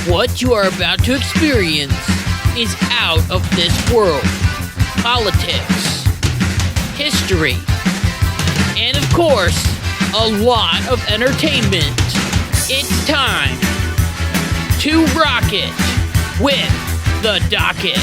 What you are about to experience is out of this world. Politics, history, and of course, a lot of entertainment. It's time to rock it with the Docket.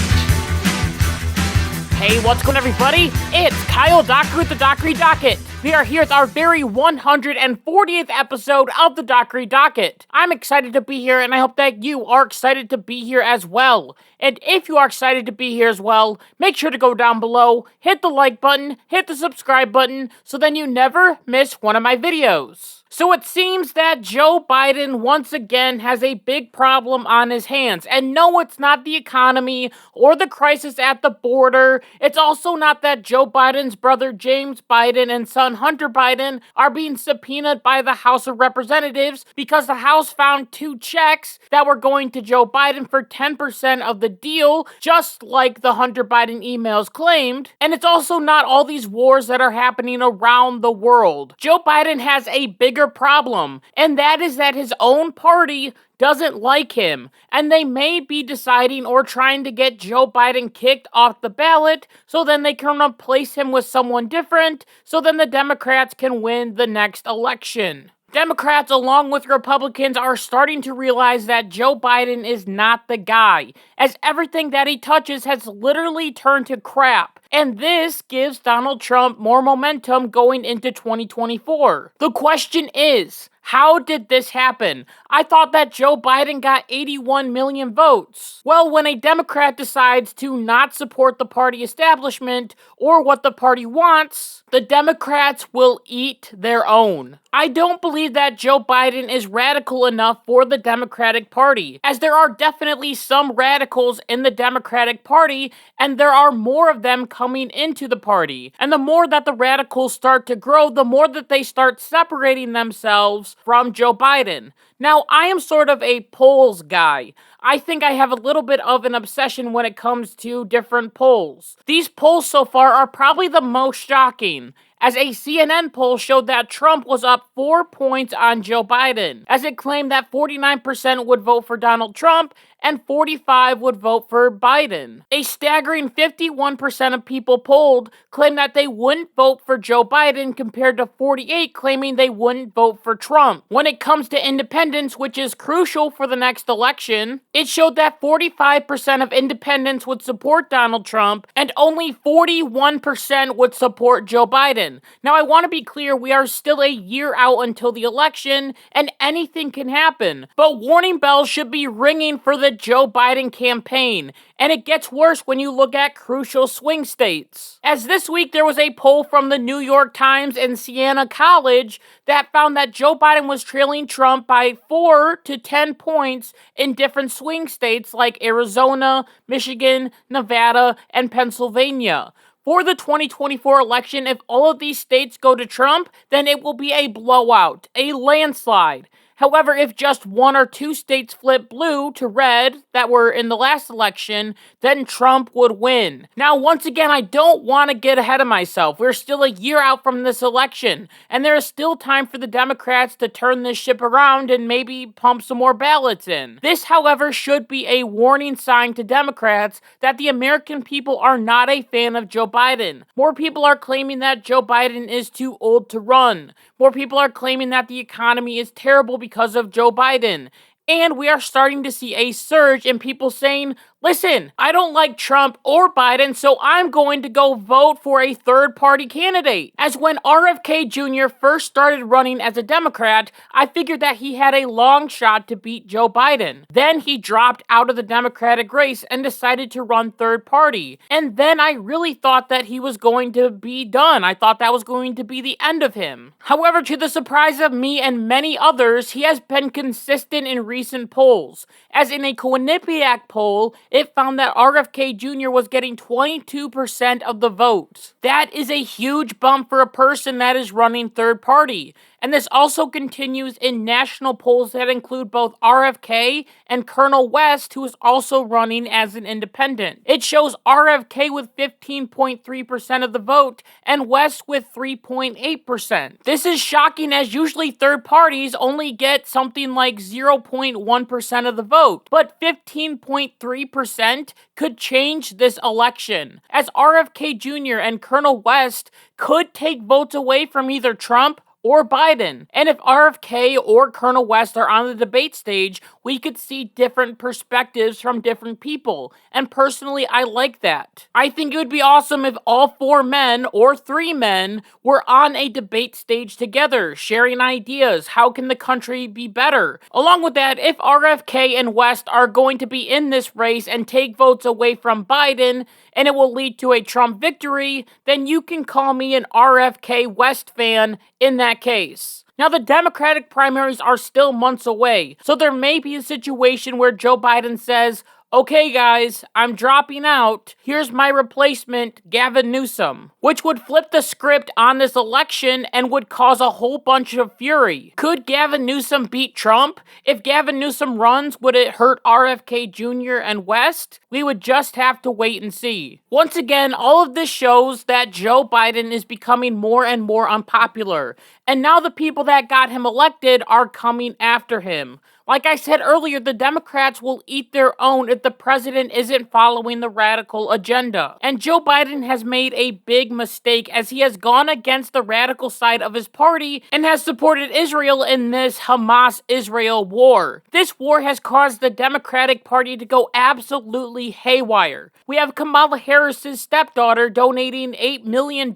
Hey, what's going on, everybody? It's Kyle Dockery with the Dockery Docket. We are here with our very 140th episode of the Dockery Docket. I'm excited to be here, and I hope that you are excited to be here as well. And if you are excited to be here as well, make sure to go down below, hit the like button, hit the subscribe button, so then you never miss one of my videos. So it seems that Joe Biden once again has a big problem on his hands. And no, it's not the economy or the crisis at the border. It's also not that Joe Biden's brother James Biden and son Hunter Biden are being subpoenaed by the House of Representatives because the House found 2 checks that were going to Joe Biden for 10% of the deal, just like the Hunter Biden emails claimed. And it's also not all these wars that are happening around the world. Joe Biden has a bigger problem, and that is that his own party doesn't like him, and they may be deciding or trying to get Joe Biden kicked off the ballot so then they can replace him with someone different so then the Democrats can win the next election. Democrats, along with Republicans, are starting to realize that Joe Biden is not the guy, as everything that he touches has literally turned to crap. And this gives Donald Trump more momentum going into 2024. The question is, how did this happen? I thought that Joe Biden got 81 million votes. Well, when a Democrat decides to not support the party establishment or what the party wants, the Democrats will eat their own. I don't believe that Joe Biden is radical enough for the Democratic Party, as there are definitely some radicals in the Democratic Party, and there are more of them coming into the party. And the more that the radicals start to grow, the more that they start separating themselves from Joe Biden. Now, I am sort of a polls guy. I think I have a little bit of an obsession when it comes to different polls. These polls so far are probably the most shocking, as a CNN poll showed that Trump was up 4 points on Joe Biden, as it claimed that 49% would vote for Donald Trump and 45% would vote for Biden. A staggering 51% of people polled claimed that they wouldn't vote for Joe Biden compared to 48% claiming they wouldn't vote for Trump. When it comes to independents, which is crucial for the next election, it showed that 45% of independents would support Donald Trump and only 41% would support Joe Biden. Now, I want to be clear, we are still a year out until the election and anything can happen, but warning bells should be ringing for the Joe Biden campaign, and it gets worse when you look at crucial swing states. As this week there was a poll from the New York Times and Siena College that found that Joe Biden was trailing Trump by 4 to 10 points in different swing states like Arizona, Michigan, Nevada, and Pennsylvania. For the 2024 election, if all of these states go to Trump, then it will be a blowout, a landslide. However, if just 1 or 2 states flip blue to red that were in the last election, then Trump would win. Now, once again, I don't want to get ahead of myself. We're still a year out from this election, and there is still time for the Democrats to turn this ship around and maybe pump some more ballots in. This, however, should be a warning sign to Democrats that the American people are not a fan of Joe Biden. More people are claiming that Joe Biden is too old to run. More people are claiming that the economy is terrible because of Joe Biden. And we are starting to see a surge in people saying, listen, I don't like Trump or Biden, so I'm going to go vote for a third-party candidate. As when RFK Jr. first started running as a Democrat, I figured that he had a long shot to beat Joe Biden. Then he dropped out of the Democratic race and decided to run third-party. And then I really thought that he was going to be done. I thought that was going to be the end of him. However, to the surprise of me and many others, he has been consistent in recent polls. As in a Quinnipiac poll, it found that RFK Jr. was getting 22% of the votes. That is a huge bump for a person that is running third party. And this also continues in national polls that include both RFK and Colonel West, who is also running as an independent. It shows RFK with 15.3% of the vote and West with 3.8%. This is shocking, as usually third parties only get something like 0.1% of the vote, but 15.3% could change this election, as RFK Jr. and Colonel West could take votes away from either Trump or Biden. And if RFK or Colonel West are on the debate stage, we could see different perspectives from different people. And personally, I like that. I think it would be awesome if all 4 men or 3 men were on a debate stage together, sharing ideas. How can the country be better? Along with that, if RFK and West are going to be in this race and take votes away from Biden, and it will lead to a Trump victory, then you can call me an RFK West fan in that case. Now, the Democratic primaries are still months away, so there may be a situation where Joe Biden says, "Okay guys, I'm dropping out. Here's my replacement, Gavin Newsom," which would flip the script on this election and would cause a whole bunch of fury. Could Gavin Newsom beat Trump? If Gavin Newsom runs, would it hurt RFK Jr. and West? We would just have to wait and see. Once again, all of this shows that Joe Biden is becoming more and more unpopular, and now the people that got him elected are coming after him. Like I said earlier, the Democrats will eat their own if the president isn't following the radical agenda. And Joe Biden has made a big mistake, as he has gone against the radical side of his party and has supported Israel in this Hamas-Israel war. This war has caused the Democratic Party to go absolutely haywire. We have Kamala Harris's stepdaughter donating $8 million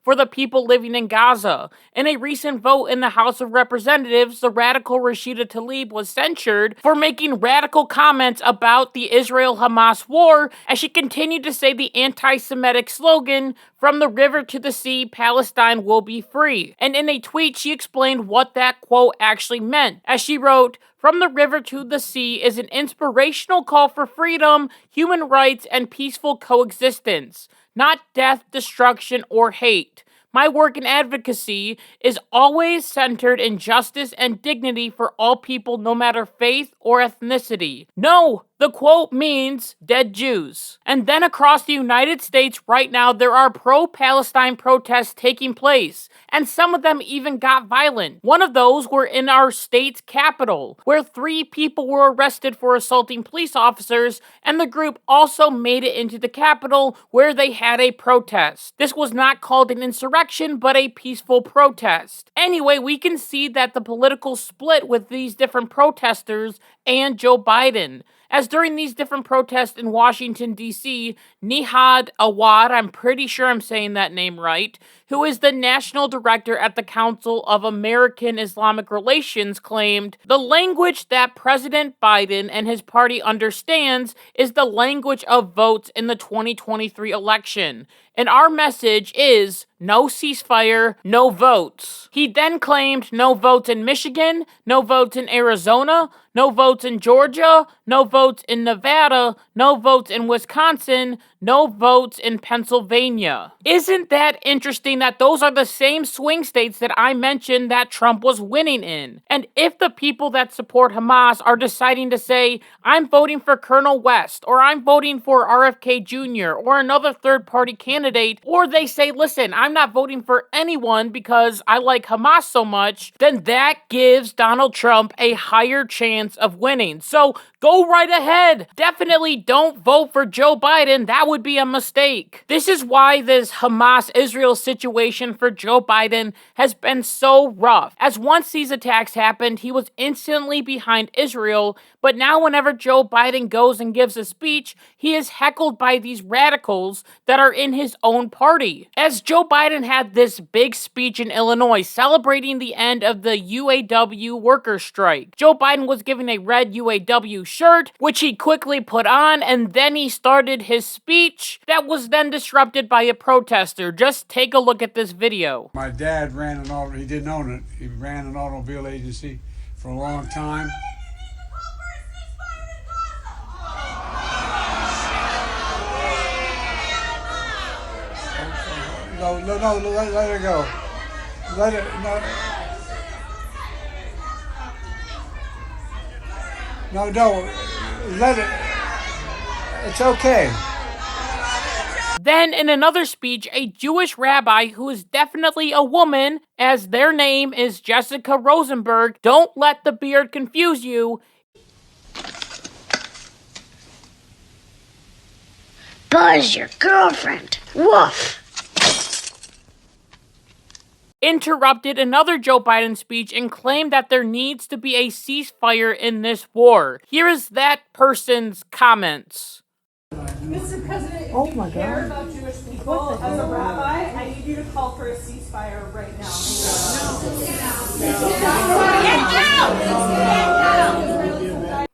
for the people living in Gaza. In a recent vote in the House of Representatives, the radical Rashida Tlaib was censured for making radical comments about the Israel-Hamas war, as she continued to say the anti-Semitic slogan, "From the river to the sea, Palestine will be free." And in a tweet, she explained what that quote actually meant, as she wrote, "From the river to the sea is an inspirational call for freedom, human rights, and peaceful coexistence, not death, destruction, or hate. My work in advocacy is always centered in justice and dignity for all people, no matter faith or ethnicity." No, the quote means dead Jews. And then across the United States right now, there are pro-Palestine protests taking place, and some of them even got violent. One of those were in our state's capital, where 3 people were arrested for assaulting police officers, and the group also made it into the Capitol, where they had a protest. This was not called an insurrection, but a peaceful protest. Anyway, we can see that the political split with these different protesters and Joe Biden, as during these different protests in Washington, D.C., Nihad Awad, I'm pretty sure I'm saying that name right, who is the national director at the Council of American Islamic Relations, claimed, "The language that President Biden and his party understands is the language of votes in the 2023 election. And our message is no ceasefire, no votes." He then claimed no votes in Michigan, no votes in Arizona, no votes in Georgia, no votes in Nevada, no votes in Wisconsin, no votes in Pennsylvania. Isn't that interesting that those are the same swing states that I mentioned that Trump was winning in? And if the people that support Hamas are deciding to say, "I'm voting for Colonel West," or "I'm voting for RFK Jr., or another third-party candidate," or they say, "Listen, I'm not voting for anyone because I like Hamas so much," then that gives Donald Trump a higher chance of winning. So go right ahead. Definitely don't vote for Joe Biden. That would be a mistake. This is why this Hamas-Israel situation for Joe Biden has been so rough, as once these attacks happened, he was instantly behind Israel, but now whenever Joe Biden goes and gives a speech, he is heckled by these radicals that are in his own party. As Joe Biden had this big speech in Illinois celebrating the end of the UAW workers' strike, Joe Biden was given a red UAW shirt, which he quickly put on, and then he started his speech that was then disrupted by a protester. Just take a look at this video. My dad ran an auto, he didn't own it, he ran an automobile agency for a long time. No, let it go. Let it, no. No, no, let it. It's okay. Then, in another speech, a Jewish rabbi who is definitely a woman, as their name is Jessica Rosenberg, don't let the beard confuse you, Buzz your girlfriend. Woof. interrupted another Joe Biden speech and claimed that there needs to be a ceasefire in this war. Here is that person's comments. Mr. President, if you care about Jewish people as a rabbi, I need you to call for a ceasefire right now.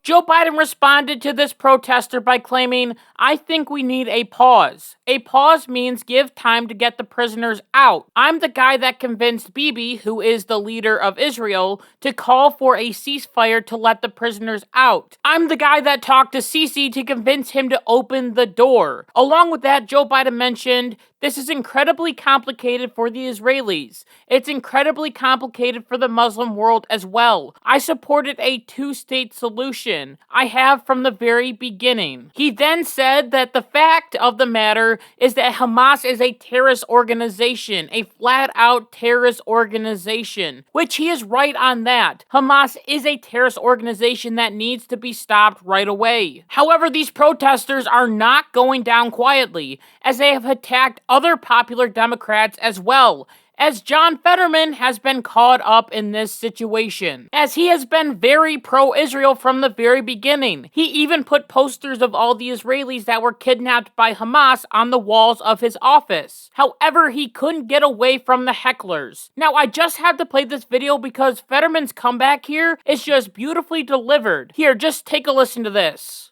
Joe Biden responded to this protester by claiming, "I think we need a pause. A pause means give time to get the prisoners out. I'm the guy that convinced Bibi, who is the leader of Israel, to call for a ceasefire to let the prisoners out. I'm the guy that talked to Sisi to convince him to open the door." Along with that, Joe Biden mentioned, "This is incredibly complicated for the Israelis. It's incredibly complicated for the Muslim world as well. I supported a two-state solution. I have from the very beginning." He then said that the fact of the matter is that Hamas is a terrorist organization, a flat-out terrorist organization, which he is right on that. Hamas is a terrorist organization that needs to be stopped right away. However, these protesters are not going down quietly, as they have attacked other popular Democrats as well, as Jon Fetterman has been caught up in this situation, as he has been very pro-Israel from the very beginning. He even put posters of all the Israelis that were kidnapped by Hamas on the walls of his office. However, he couldn't get away from the hecklers. Now, I just had to play this video because Fetterman's comeback here is just beautifully delivered. Here, just take a listen to this.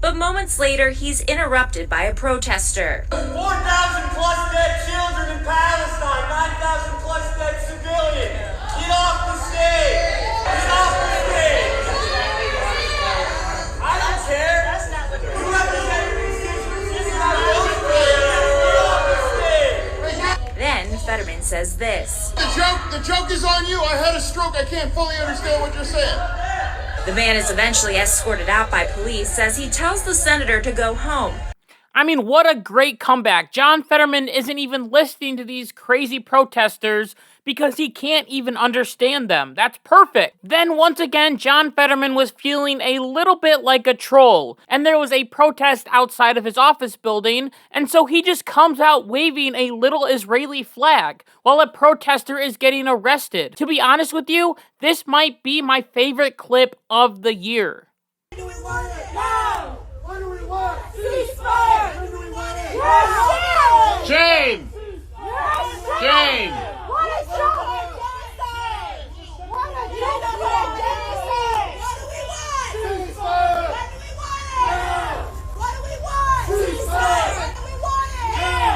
But moments later, he's interrupted by a protester. 4,000 plus dead children in Palestine, 9,000 plus dead civilians. Get off the stage! Get off the stage! I don't care. You represent constituents. This is not Get off the stage! Then Fetterman says this. The joke is on you. I had a stroke. I can't fully understand what you're saying. The man is eventually escorted out by police as he tells the senator to go home. I mean, what a great comeback. Jon Fetterman isn't even listening to these crazy protesters because he can't even understand them. That's perfect. Then once again, Jon Fetterman was feeling a little bit like a troll, and there was a protest outside of his office building, and so he just comes out waving a little Israeli flag while a protester is getting arrested. To be honest with you, this might be my favorite clip of the year. When do we want it? Now! When do we want it? Ceasefire! When do we want it? Yes! Shame! Yes! Shame! What a genocide! What a genocide! What do we want? Ceasefire! When do we want it? What do we want? Ceasefire! When do we want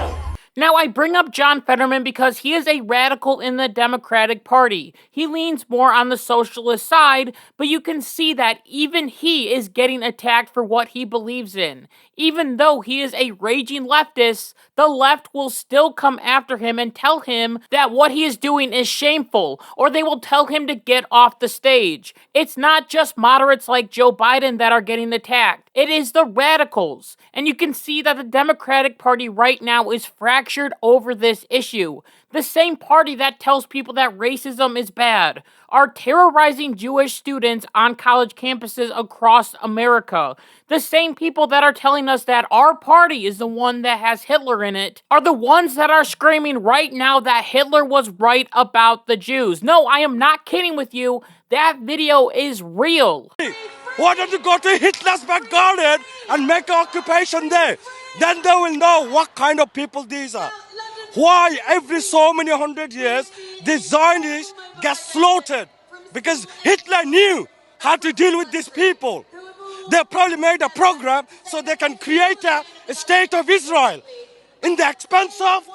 it? Now, I bring up Jon Fetterman because he is a radical in the Democratic Party. He leans more on the socialist side, but you can see that even he is getting attacked for what he believes in. Even though he is a raging leftist, the left will still come after him and tell him that what he is doing is shameful, or they will tell him to get off the stage. It's not just moderates like Joe Biden that are getting attacked. It is the radicals. And you can see that the Democratic Party right now is fractured over this issue. The same party that tells people that racism is bad are terrorizing Jewish students on college campuses across America. The same people that are telling us that our party is the one that has Hitler in it are the ones that are screaming right now that Hitler was right about the Jews. No, I am not kidding with you. That video is real. Why don't you go to Hitler's back garden and make an occupation there? Then they will know what kind of people these are. Why every so many 100 years the Zionists get slaughtered? Because Hitler knew how to deal with these people. They probably made a program so they can create a state of Israel in the expense of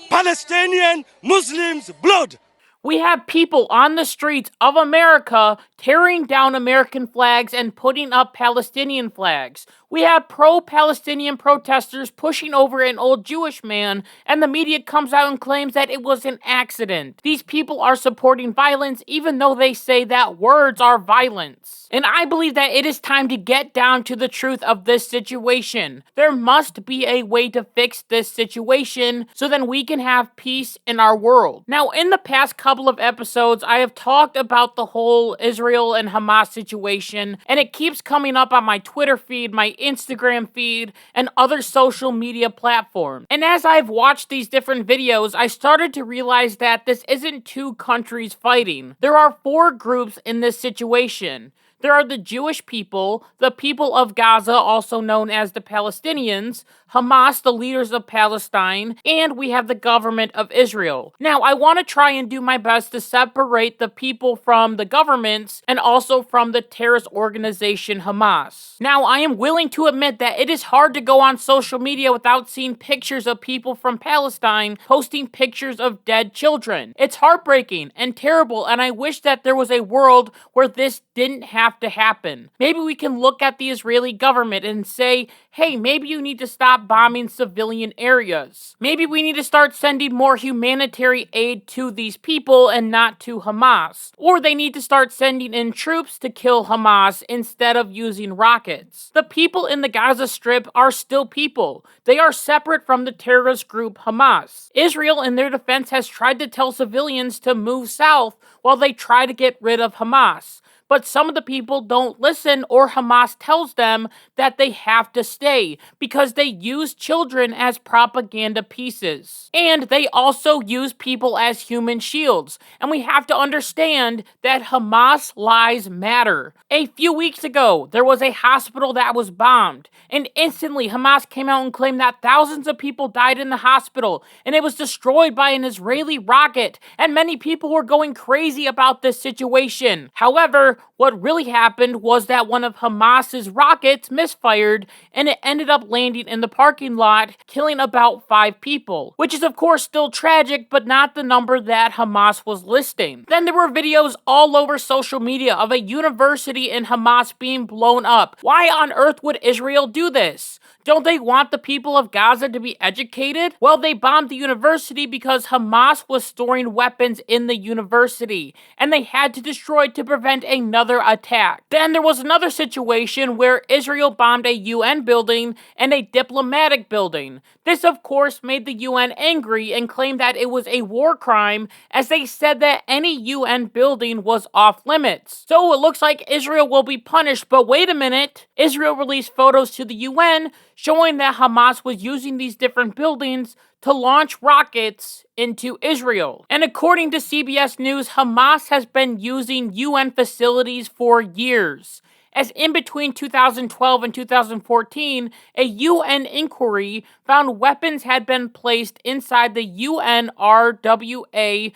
Palestinian Muslims' blood. We have people on the streets of America tearing down American flags and putting up Palestinian flags. We have pro-Palestinian protesters pushing over an old Jewish man, and the media comes out and claims that it was an accident. These people are supporting violence even though they say that words are violence. And I believe that it is time to get down to the truth of this situation. There must be a way to fix this situation so then we can have peace in our world. Now, in the past couple of episodes, I have talked about the whole Israel and Hamas situation, and it keeps coming up on my Twitter feed, my Instagram feed, and other social media platforms. And as I've watched these different videos, I started to realize that this isn't two countries fighting. There are four groups in this situation. There are the Jewish people, the people of Gaza, also known as the Palestinians, Hamas, the leaders of Palestine, and we have the government of Israel. Now, I want to try and do my best to separate the people from the governments and also from the terrorist organization Hamas. Now, I am willing to admit that it is hard to go on social media without seeing pictures of people from Palestine posting pictures of dead children. It's heartbreaking and terrible, and I wish that there was a world where this didn't have to happen. Maybe we can look at the Israeli government and say, hey, maybe you need to stop bombing civilian areas. Maybe we need to start sending more humanitarian aid to these people and not to Hamas. Or they need to start sending in troops to kill Hamas instead of using rockets. The people in the Gaza Strip are still people. They are separate from the terrorist group Hamas. Israel, in their defense, has tried to tell civilians to move south while they try to get rid of Hamas. But some of the people don't listen, or Hamas tells them that they have to stay because they use children as propaganda pieces. And they also use people as human shields. And we have to understand that Hamas lies matter. A few weeks ago, there was a hospital that was bombed. And instantly, Hamas came out and claimed that thousands of people died in the hospital. And it was destroyed by an Israeli rocket. And many people were going crazy about this situation. However, what really happened was that one of Hamas's rockets misfired and it ended up landing in the parking lot, killing about 5 people, which is of course still tragic, but not the number that Hamas was listing. Then there were videos all over social media of a university in Hamas being blown up. Why on earth would Israel do this? Don't they want the people of Gaza to be educated? Well, they bombed the university because Hamas was storing weapons in the university, and they had to destroy it to prevent another attack. Then there was another situation where Israel bombed a UN building and a diplomatic building. This, of course, made the UN angry and claimed that it was a war crime, as they said that any UN building was off limits. So it looks like Israel will be punished, but wait a minute. Israel released photos to the UN showing that Hamas was using these different buildings to launch rockets into Israel. And according to CBS News, Hamas has been using UN facilities for years. As in between 2012 and 2014, a UN inquiry found weapons had been placed inside the UNRWA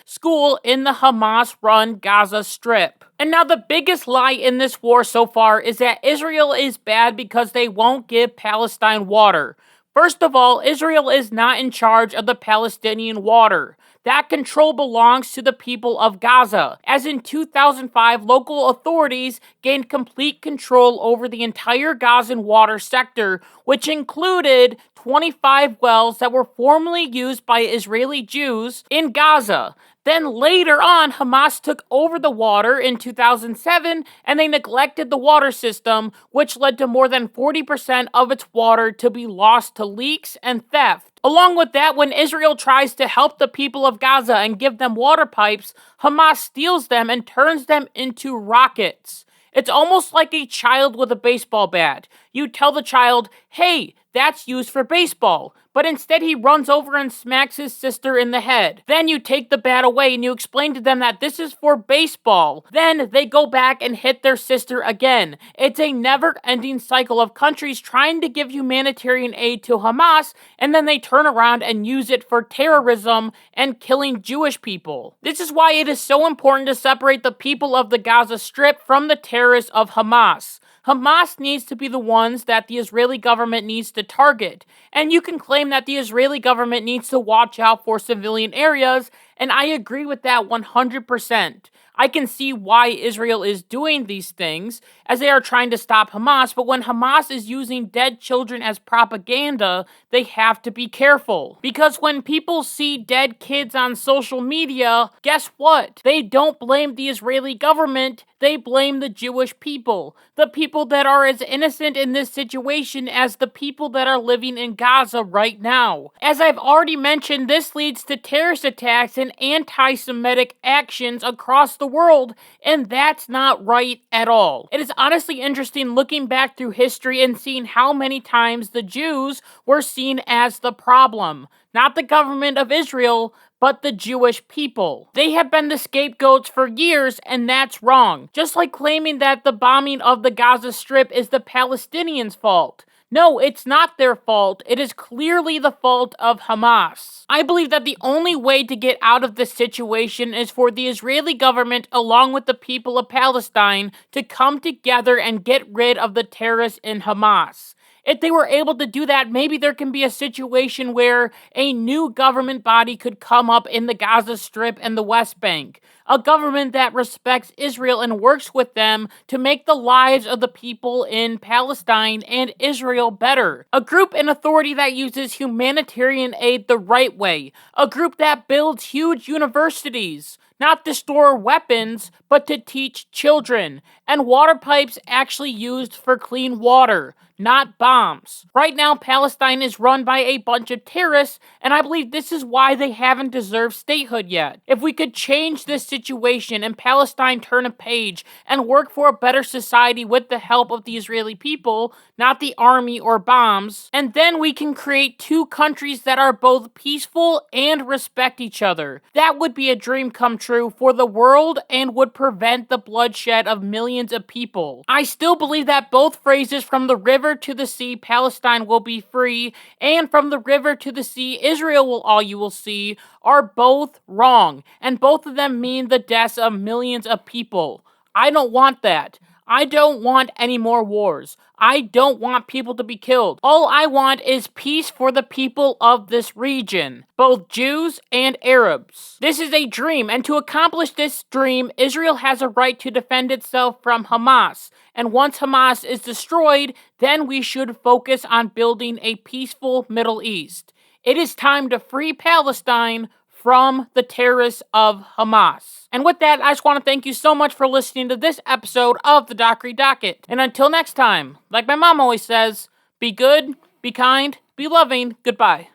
school in the Hamas-run Gaza Strip. And now the biggest lie in this war so far is that Israel is bad because they won't give Palestine water. First of all, Israel is not in charge of the Palestinian water. That control belongs to the people of Gaza, as in 2005, local authorities gained complete control over the entire Gazan water sector, which included 25 wells that were formerly used by Israeli Jews in Gaza. Then later on, Hamas took over the water in 2007, and they neglected the water system, which led to more than 40% of its water to be lost to leaks and theft. Along with that, when Israel tries to help the people of Gaza and give them water pipes, Hamas steals them and turns them into rockets. It's almost like a child with a baseball bat. You tell the child, hey, that's used for baseball. But instead he runs over and smacks his sister in the head. Then you take the bat away and you explain to them that this is for baseball. Then they go back and hit their sister again. It's a never-ending cycle of countries trying to give humanitarian aid to Hamas, and then they turn around and use it for terrorism and killing Jewish people. This is why it is so important to separate the people of the Gaza Strip from the terrorists of Hamas. Hamas needs to be the ones that the Israeli government needs to target. And you can claim that the Israeli government needs to watch out for civilian areas, and I agree with that 100%. I can see why Israel is doing these things, as they are trying to stop Hamas, but when Hamas is using dead children as propaganda, they have to be careful. Because when people see dead kids on social media, guess what? They don't blame the Israeli government, they blame the Jewish people. The people that are as innocent in this situation as the people that are living in Gaza right now. As I've already mentioned, this leads to terrorist attacks and anti-Semitic actions across the world, and that's not right at all. It is honestly interesting looking back through history and seeing how many times the Jews were seen as the problem. Not the government of Israel, but the Jewish people. They have been the scapegoats for years, and that's wrong. Just like claiming that the bombing of the Gaza Strip is the Palestinians' fault. No, it's not their fault. It is clearly the fault of Hamas. I believe that the only way to get out of this situation is for the Israeli government, along with the people of Palestine, to come together and get rid of the terrorists in Hamas. If they were able to do that, maybe there can be a situation where a new government body could come up in the Gaza Strip and the West Bank. A government that respects Israel and works with them to make the lives of the people in Palestine and Israel better. A group in authority that uses humanitarian aid the right way. A group that builds huge universities. Not to store weapons, but to teach children. And water pipes actually used for clean water, not bombs. Right now, Palestine is run by a bunch of terrorists, and I believe this is why they haven't deserved statehood yet. If we could change this situation and Palestine turn a page and work for a better society with the help of the Israeli people, not the army or bombs, and then we can create two countries that are both peaceful and respect each other. That would be a dream come true for the world and would prevent the bloodshed of millions of people. I still believe that both phrases, from the river to the sea, Palestine will be free, and from the river to the sea, Israel will all you will see, are both wrong, and both of them mean the deaths of millions of people. I don't want that. I don't want any more wars. I don't want people to be killed. All I want is peace for the people of this region, both Jews and Arabs. This is a dream, and to accomplish this dream, Israel has a right to defend itself from Hamas. And once Hamas is destroyed, then we should focus on building a peaceful Middle East. It is time to free Palestine from the terrorists of Hamas. And with that, I just want to thank you so much for listening to this episode of the Dockery Docket. And until next time, like my mom always says, be good, be kind, be loving, goodbye.